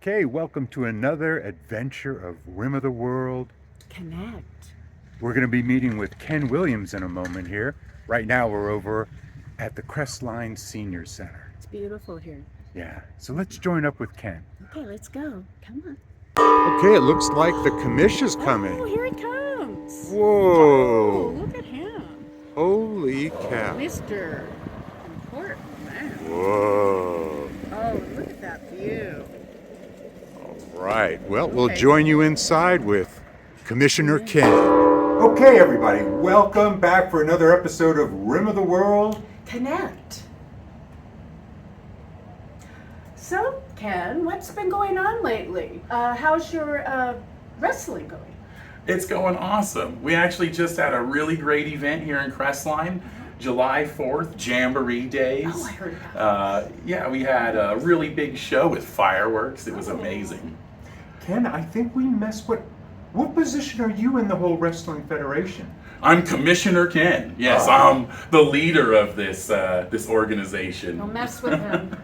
Okay, welcome to another adventure of Rim of the World. Connect. We're going to be meeting with Ken Williams in a moment here. Right now, we're over at the Crestline Senior Center. It's beautiful here. Yeah, so let's join up with Ken. Okay, let's go. Come on. Okay, it looks like the commish is Oh, coming. here he comes. Whoa! Oh, look at him. Holy cow! Mr. Important Man. Whoa! Oh, look at that view. All right, well, we'll Okay. join you inside with Commissioner Ken. Okay, everybody, welcome back for another episode of Rim of the World. Connect. So, Ken, what's been going on lately? How's your wrestling going? It's going awesome. We actually just had a really great event here in Crestline, July 4th, Jamboree Days. Oh, I heard about Yeah, we had a really big show with fireworks. It was amazing. Ken, I think we missed what position are you in the whole wrestling federation? I'm Commissioner Ken. Yes, Oh. I'm the leader of this organization. Don't mess with him.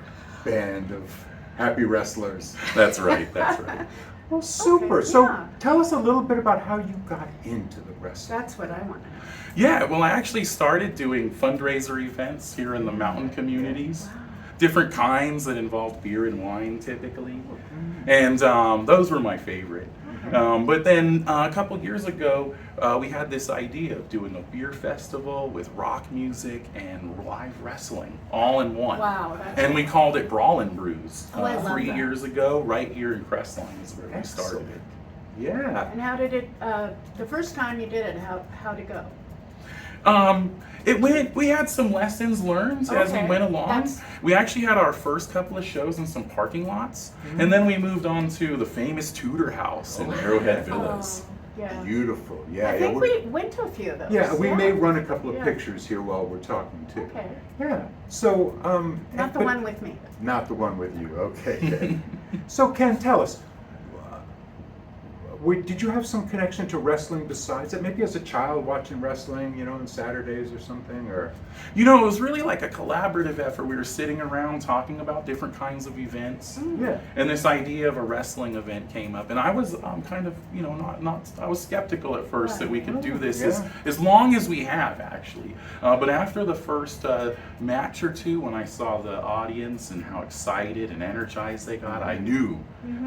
Band of happy wrestlers. That's right. That's right. Well, super. Okay, So yeah. tell us a little bit about how you got into the wrestling. That's what I want to know. Yeah, well, I actually started doing fundraiser events here in the mountain communities. Different kinds that involve beer and wine typically. And those were my favorite. But then a couple years ago, we had this idea of doing a beer festival with rock music and live wrestling all in one. Wow, that's And we called it Brawl and Brews Oh, I love 3 that. years ago, right here in Crestline is where we started it. Yeah. And how did it, the first time you did it, how'd it go? We had some lessons learned as we Okay, went along. that's- We actually had our first couple of shows in some parking lots, and then we moved on to the famous Tudor House in Arrowhead Villas. Oh, yeah. Beautiful. Yeah. I think we're- we went to a few of those. Yeah, we may run a couple of Yeah. pictures here while we're talking too. Okay. Yeah. So, Not the but- one with me. Not the one with you. Okay. Ken. So, Ken, tell us. Did you have some connection to wrestling besides that? Maybe as a child watching wrestling, on Saturdays or something, or You know, it was really like a collaborative effort. We were sitting around talking about different kinds of events. yeah. And this idea of a wrestling event came up, and I was kind of, not. I was skeptical at first that we could do this Yeah. as long as we have actually. But after the first match or two, when I saw the audience and how excited and energized they got, I knew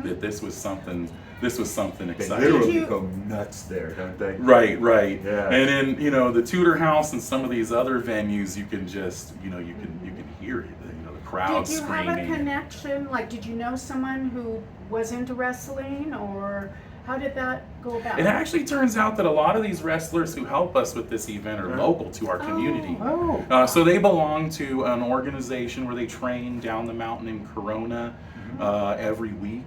that this was something. This was something They exciting. literally Did you- go nuts there, don't they? Right. Yeah. And in the Tudor House and some of these other venues, you can just you can hear it. The crowd Did you screaming. have a connection? Like, did you know someone who was into wrestling, or how did that go about? It actually turns out that a lot of these wrestlers who help us with this event are local to our community. Oh. So they belong to an organization where they train down the mountain in Corona every week,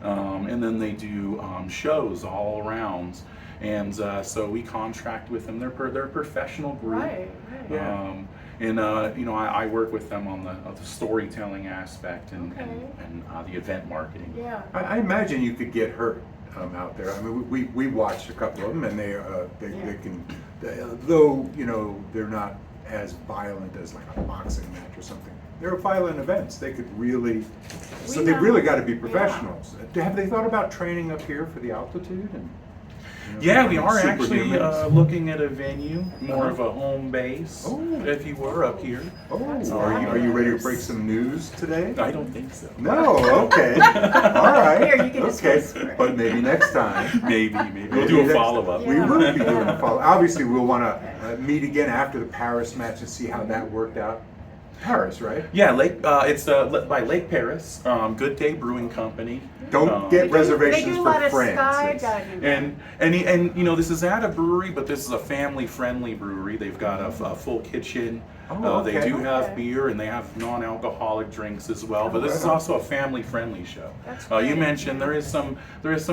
and then they do shows all around. And so we contract with them. They're a professional group. Right. Yeah. And I work with them on the storytelling aspect and Okay. the event marketing. Yeah. I imagine you could get hurt out there. I mean, we watched a couple of them, and they can, though they're not as violent as like a boxing match or something. They're violent events. They could really, so We they know. really got to be Yeah. professionals. Have they thought about training up here for the altitude and? Yeah, we are becoming actually superhumans? looking at a venue, more of a home base, Oh. if you were up here. Oh, That's are you ready to fabulous. break some news today? I don't think so. No, okay, all right. Here, you can just Okay, whisper. but maybe next time. Maybe. We'll do a next- follow-up. We Yeah. will be doing a follow. Obviously, we'll want to meet again after the Paris match and see how that worked out. Paris, right? Yeah, it's by Lake Paris, Good Day Brewing Company. Don't They get reservations do a for lot of France. skydiving. And this is at a brewery, but this is a family-friendly brewery. They've got a full kitchen. Oh, They okay. do have Okay. beer, and they have non-alcoholic drinks as well. But this right is on. also a family-friendly show. That's You great. mentioned there is some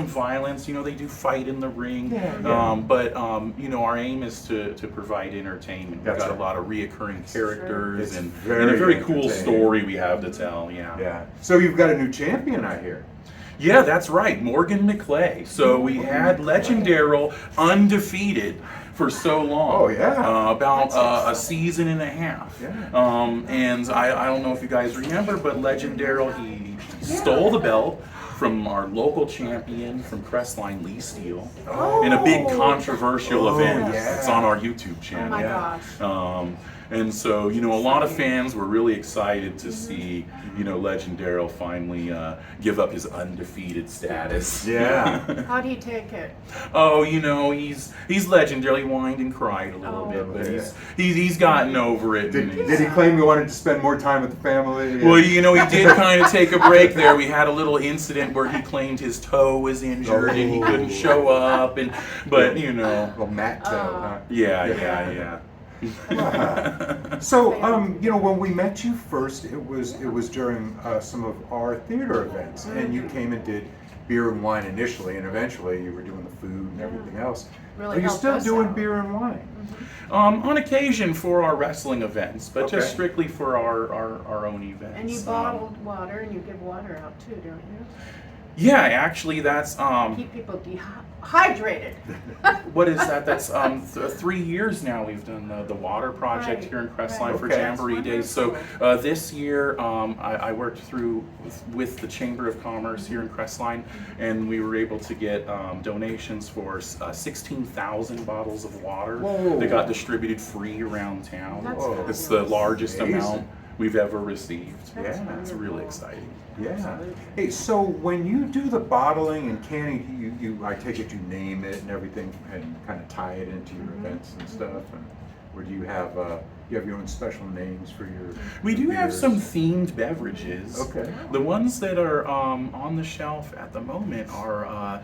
violence. They do fight in the ring. Yeah. But our aim is to provide entertainment. We've That's got right. a lot of reoccurring characters It's and very a very cool entertaining. story we have to tell. Yeah. So you've got a new champion, I hear. Yeah, that's right, Morgan McClay. So we had Legendary undefeated for so long. Oh, yeah. About That's a excellent. season and a half. Yeah. And I don't know if you guys remember, but Legendary, he stole the belt from our local champion from Crestline, Lee Steele, Oh. in a big controversial Oh, event. yeah. It's on our YouTube Oh channel. my Yeah. gosh. And so, you know, a lot of fans were really excited to see, you know, Legend Daryl finally give up his undefeated status. Yeah. How'd he take it? Oh, you know, he's legendary. He whined and cried a little Oh. bit, but Yeah. he's gotten over it. Did, and he's- did he claim he wanted to spend more time with the family? Well, you know, he did kind of take a break there. We had a little incident where he claimed his toe was injured and he couldn't show up, but you know, Well, Matt, huh? yeah. So, you know, when we met you first, it was during some of our theater events, and you came and did beer and wine initially, and eventually you were doing the food and everything else. Really Are you helped still us doing out. beer and wine? On occasion for our wrestling events, but Okay. just strictly for our own events. And you bottled water, and you give water out too, don't you? Yeah, actually, that's Keep people dehydrated. what is that? That's 3 years now we've done the water project Right, here in Crestline right. for Okay. Jamboree Days. So Wonderful. this year I worked through with the Chamber of Commerce here in Crestline, and we were able to get donations for 16,000 bottles of water Whoa. that got distributed free around town. That's Whoa. It's the largest Amazing. amount we've ever received. That's Yeah, It's really exciting. Yeah. Absolutely. Hey, so when you do the bottling and canning, I take it you name it and everything, and kind of tie it into your events and stuff, and or do you have your own special names for your? We do have beers? some themed beverages. Okay. The ones that are on the shelf at the moment are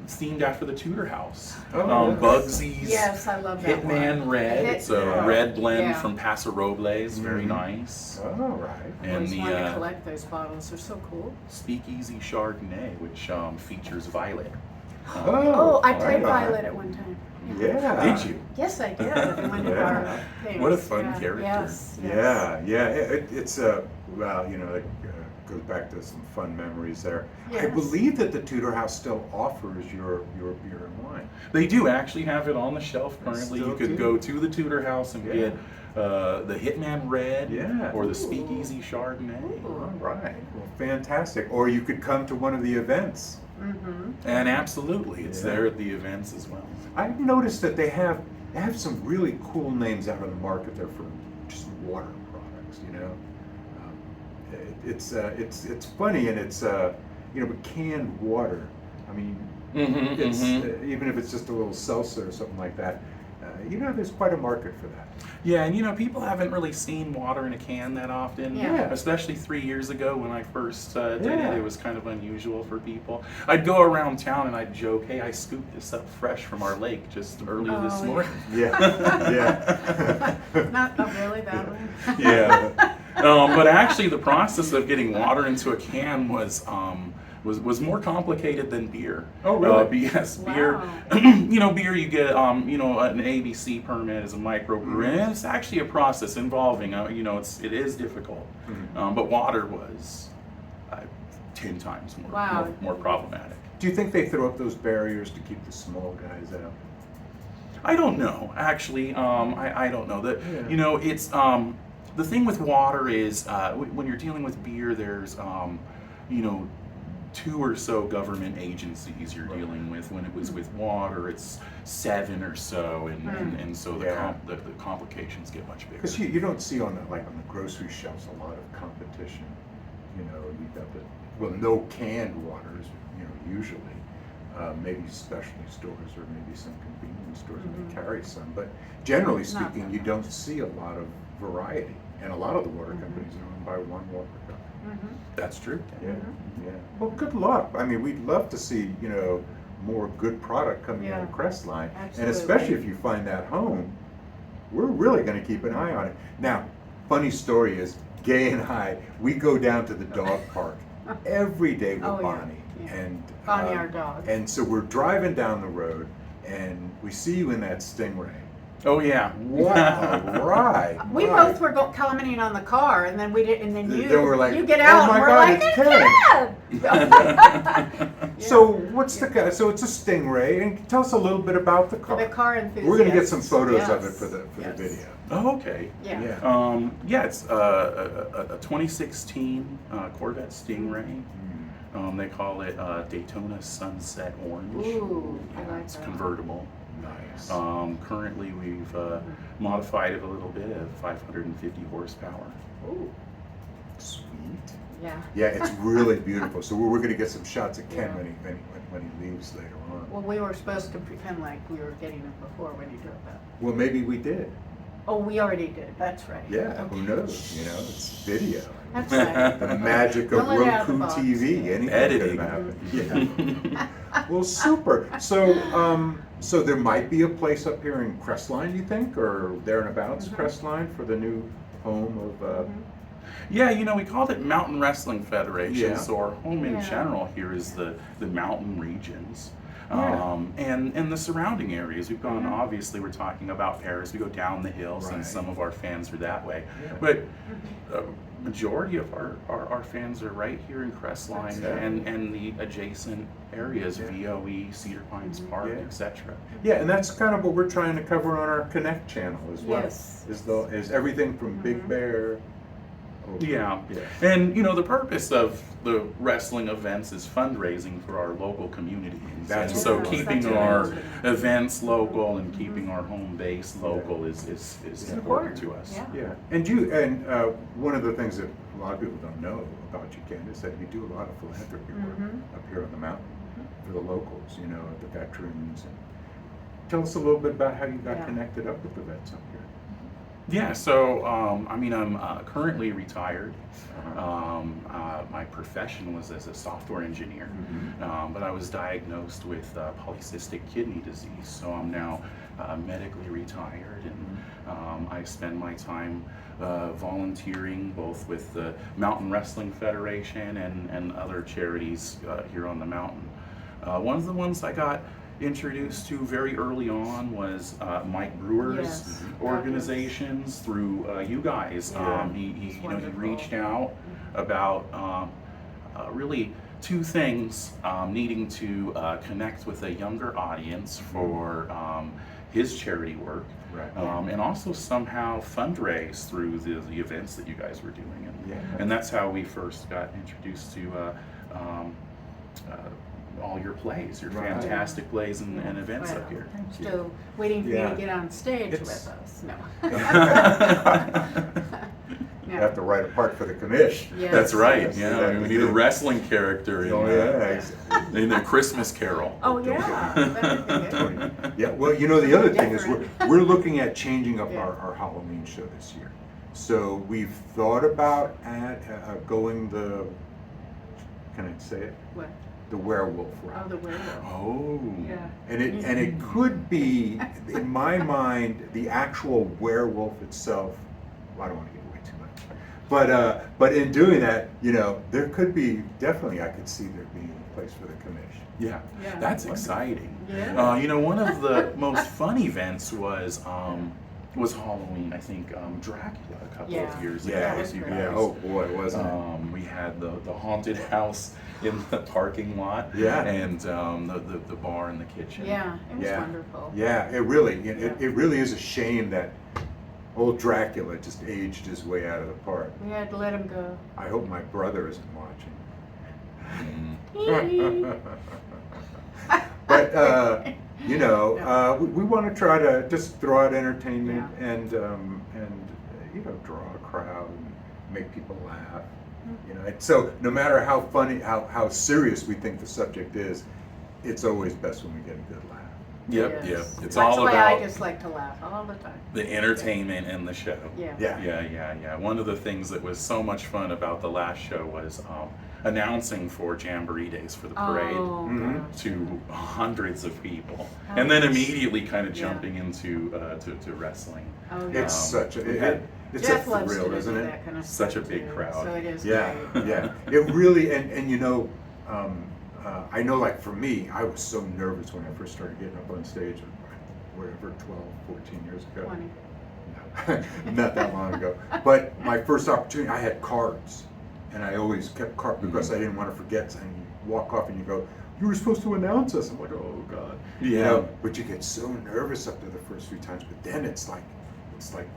themed after the Tudor House. Oh, yes. Bugsy's Yes, I love that Hitman one. Red. It's a Yeah. red blend Yeah. from Paso Robles. Very Mhm. nice. All right. I And always the wanted to collect those bottles. They're so cool. Speakeasy Chardonnay, which features Violet. Oh, I played right on. Violet at one time. Yeah. Did you? Yes, I did. In one of Yeah. our things. What a fun Yeah. character. Yes. yes. Yeah. It's well, you know, it goes back to some fun memories there. I Yes. believe that the Tudor House still offers your beer and wine. They do actually have it on the shelf currently. Still You could do. go to the Tudor House and Yeah. get the Hitman Red Yeah. or the Speakeasy Chardonnay. All right. Well, fantastic. Or you could come to one of the events. Mm-hmm. And absolutely, it's Yeah. there at the events as well. I've noticed that they have some really cool names out on the market there for just water products. You know, it's funny, and it's you know, but canned water. I mean, it's even if it's just a little seltzer or something like that. You know, there's quite a market for that. Yeah, and you know, people haven't really seen water in a can that often. Yeah. Especially 3 years ago when I first did Yeah. it, it was kind of unusual for people. I'd go around town and I'd joke, "Hey, I scooped this up fresh from our lake just earlier this Oh, yeah. morning." Yeah. Not really that one. Yeah. But actually, the process of getting water into a can was more complicated than beer. Oh, really? Yes, Wow. beer. You know, beer. You get you know, an ABC permit as a microbrewer, and it's actually a process involving. You know, it is difficult. Mhm. But water was 10 times Wow. more problematic. Do you think they throw up those barriers to keep the small guys out? I don't know. Actually, I don't know that. Yeah. You know, it's the thing with water is when you're dealing with beer, there's you know, 2 or so government agencies you're Right. dealing with. When it was with water, it's 7 or so, and so Yeah. the complications get much bigger. Because you don't see on the grocery shelves a lot of competition. You know, you got no canned waters. You know, usually maybe specialty stores or maybe some convenience stores may carry some, but generally Not speaking, that you much. don't see a lot of variety. And a lot of the water companies are owned by one water company. Mm-hmm. That's true. Yeah, yeah. Well, good luck. I mean, we'd love to see, you know, more good product coming out of Yeah. Crestline. And Absolutely. especially if you find that home, we're really going to keep an eye on it. Now, funny story is, Gay and I, we go down to the dog park every day with Oh, yeah, Bonnie. yeah. And Bonnie, our dog. And so we're driving down the road, and we see you in that Stingray. Oh yeah. What a ride! We My both were commenting on the car, and then we did, and then Then we're like, you get "Oh out, my and we're God, like, it's it's Ted! So what's the so it's a Stingray, and tell us a little bit about the For car. the car enthusiast. We're gonna get some photos of it Yes, for the yes. video. Oh, okay. Yeah. Yeah. Yeah, it's a 2016 Corvette Stingray. They call it Daytona Sunset Orange. Ooh, I Yeah, like it's that. convertible. Nice. Currently, we've modified it a little bit at 550 horsepower. Ooh, Sweet. yeah. Yeah, it's really beautiful. So we're going to get some shots of Ken Yeah. when he leaves later on. Well, we were supposed to pretend like we were getting it before when he drove up. Well, maybe we did. Oh, we already did, that's right. Yeah, who knows? You know, it's video. That's right. The magic of Don't let it out of the Roku box. TV. Anything Editing. could happen. Yeah. Well, super. So there might be a place up here in Crestline, you think, or there and abouts Crestline for the new home of. Yeah, we called it Mountain Wrestling Federation, Yeah. so our home in Yeah. general here is the mountain regions. Yeah. And the surrounding areas. We've gone, obviously, we're talking about Paris. We go down the hills, Right. and some of our fans are that way. Yeah. But majority of our fans are right here in Crestline That's it. and the adjacent areas, Yeah. VOE, Cedar Pines Park, Yeah. etc. Yeah, and that's kind of what we're trying to cover on our Connect channel as well. Yes. Is everything from Big Bear. over- Yeah. Yeah. And the purpose of the wrestling events is fundraising for our local communities. That's And so what it was. keeping That's our amazing. events local and keeping our home base local is It's important to us. Yeah. Yeah, and one of the things that a lot of people don't know about you, Ken, is that you do a lot of philanthropy work up here on the mountain for the locals, the veterans. And tell us a little bit about how you got Yeah. connected up with the vets up here. Yeah, so I'm currently retired. Uh-huh. My profession was as a software engineer, but I was diagnosed with polycystic kidney disease, so I'm now medically retired, and I spend my time volunteering both with the Mountain Wrestling Federation and other charities here on the mountain. One of the ones I got introduced to very early on was Mike Brewer's Yes. organizations through you guys. Yeah. He It's he wonderful. reached out about really two things: needing to connect with a younger audience for his charity work, Right. and also somehow fundraise through the events that you guys were doing, Yeah. and that's how we first got introduced to all your plays, your Right. fantastic plays and events Well, up here. I'm still waiting for you Yeah. to get on stage It's- with us. No. You have to write a part for the commish. Yes. That's right. Yes. Yeah, we need a wrestling character in, Oh, yeah. in a Christmas Carol. Oh, yeah. That'd be good. Yeah, well, the other thing is Different. we're looking at changing up Yeah. our Halloween show this year. So we've thought about going can I say it? What? The werewolf Oh, route. the werewolf. Oh. Yeah. And it could be, in my mind, the actual werewolf itself. Well, I don't want to give away too much, but in doing that, there could be definitely, I could see there being a place for the commish. Yeah, Yeah. that's exciting. Yeah. One of the most fun events was Halloween. I think Dracula a couple Yeah. of years ago. Yeah, with you great. guys. Oh boy, wasn't it? We had the haunted house in the parking lot. Yeah. And the bar in the kitchen. Yeah, it was Yeah. wonderful. Yeah, it really is a shame that old Dracula just aged his way out of the part. We had to let him go. I hope my brother isn't watching. Mm. But we want to try to just throw out entertainment and draw a crowd and make people laugh. And so no matter how funny, how serious we think the subject is, it's always best when we get a good laugh. Yep, Yes. yep. It's That's all why about I just like to laugh all the time. the entertainment and the show. Yeah. Yeah. Yeah. One of the things that was so much fun about the last show was announcing for Jamboree Days for the parade Oh, Mhm. gosh. to hundreds of people, Oh, and then yes. immediately kind of Yeah. jumping into to wrestling. Oh, yeah. It's such a we had- it's Jeff a loves thrill, to isn't do it? that kind of Such stuff a big too, crowd. So it is Yeah, great. yeah. It really, and I know, like for me, I was so nervous when I first started getting up on stage, whatever, 12, 14 years ago. 20. Not that long ago. But my first opportunity, I had cards, and I always kept cards because I didn't want to forget. And you walk off and you go, "You were supposed to announce us." I'm like, "Oh God." Yeah. But you get so nervous up to the first few times, but then it's like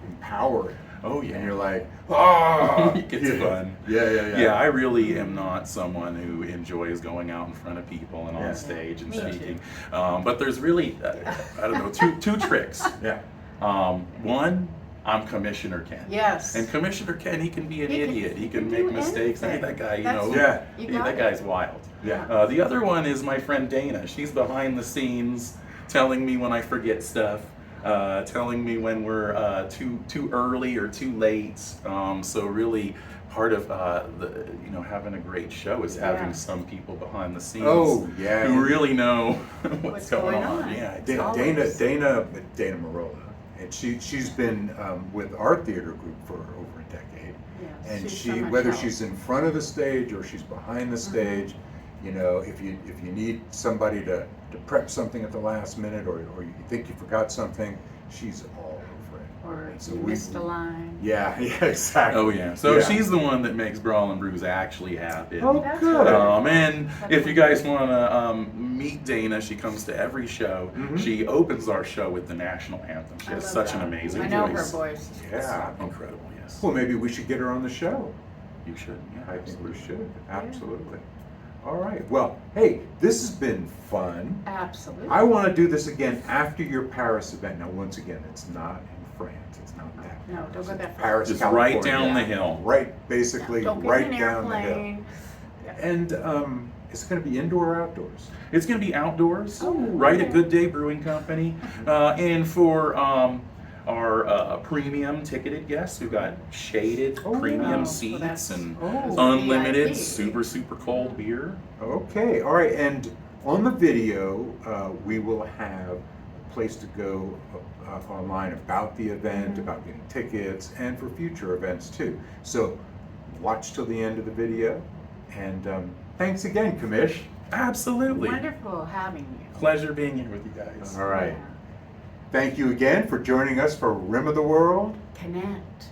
empowering. Oh yeah. And you're like, oh, It's fun. Yeah. Yeah, I really am not someone who enjoys going out in front of people and Yeah. on stage and Me too. speaking. But there's really, I don't know, two tricks. Yeah. One, I'm Commissioner Ken. Yes. And Commissioner Ken, he can be an He can- idiot. He can he make can do mistakes. I mean, anything. that guy, you That's- know, Yeah. You that got it. guy's wild. Yeah. The other one is my friend Dana. She's behind the scenes, telling me when I forget stuff, telling me when we're too early or too late. So really, part of having a great show is having Yeah. some people behind the scenes Oh, yeah. who really know what's What's going going on. on. Yeah, Dana, Always. Dana Marola, and she's been with our theater group for over a decade. Yes, And she's she, so much whether help. she's in front of the stage or she's behind the stage, you know, if you need somebody to prep something at the last minute, or you think you forgot something, she's all over it. Or And so you missed a line. Yeah, exactly. Oh yeah. So Yeah. she's the one that makes Brawl and Brews actually happen. Oh, That's good. And if you guys want to meet Dana, she comes to every show. Mhm. She opens our show with the national anthem. She I has love such an that. amazing I know voice. her voice. Yeah. Incredible, yes. Well, maybe we should get her on the show. You should. Yeah, I think we absolutely. should. Absolutely. All right. Well, hey, this has been fun. Absolutely. I want to do this again after your Paris event. Now, once again, it's not in France. It's not that. No, don't go that far. Paris, Just California. right down the hill. Right, basically, Don't get right in an down the hill. airplane. And it's going to be indoor or outdoors? It's going to be outdoors, Oh, right at okay. Good Day Brewing Company. And for our premium ticketed guests who got shaded Oh, premium wow. seats Well, that's- and Oh, unlimited VIP. super cold beer. okay. All right. And on the video, we will have a place to go online about the event, about getting tickets, and for future events too. So watch till the end of the video. And thanks again, Commish. Absolutely. Wonderful having you. Pleasure being here with you guys. All right. Thank you again for joining us for Rim of the World. Connect.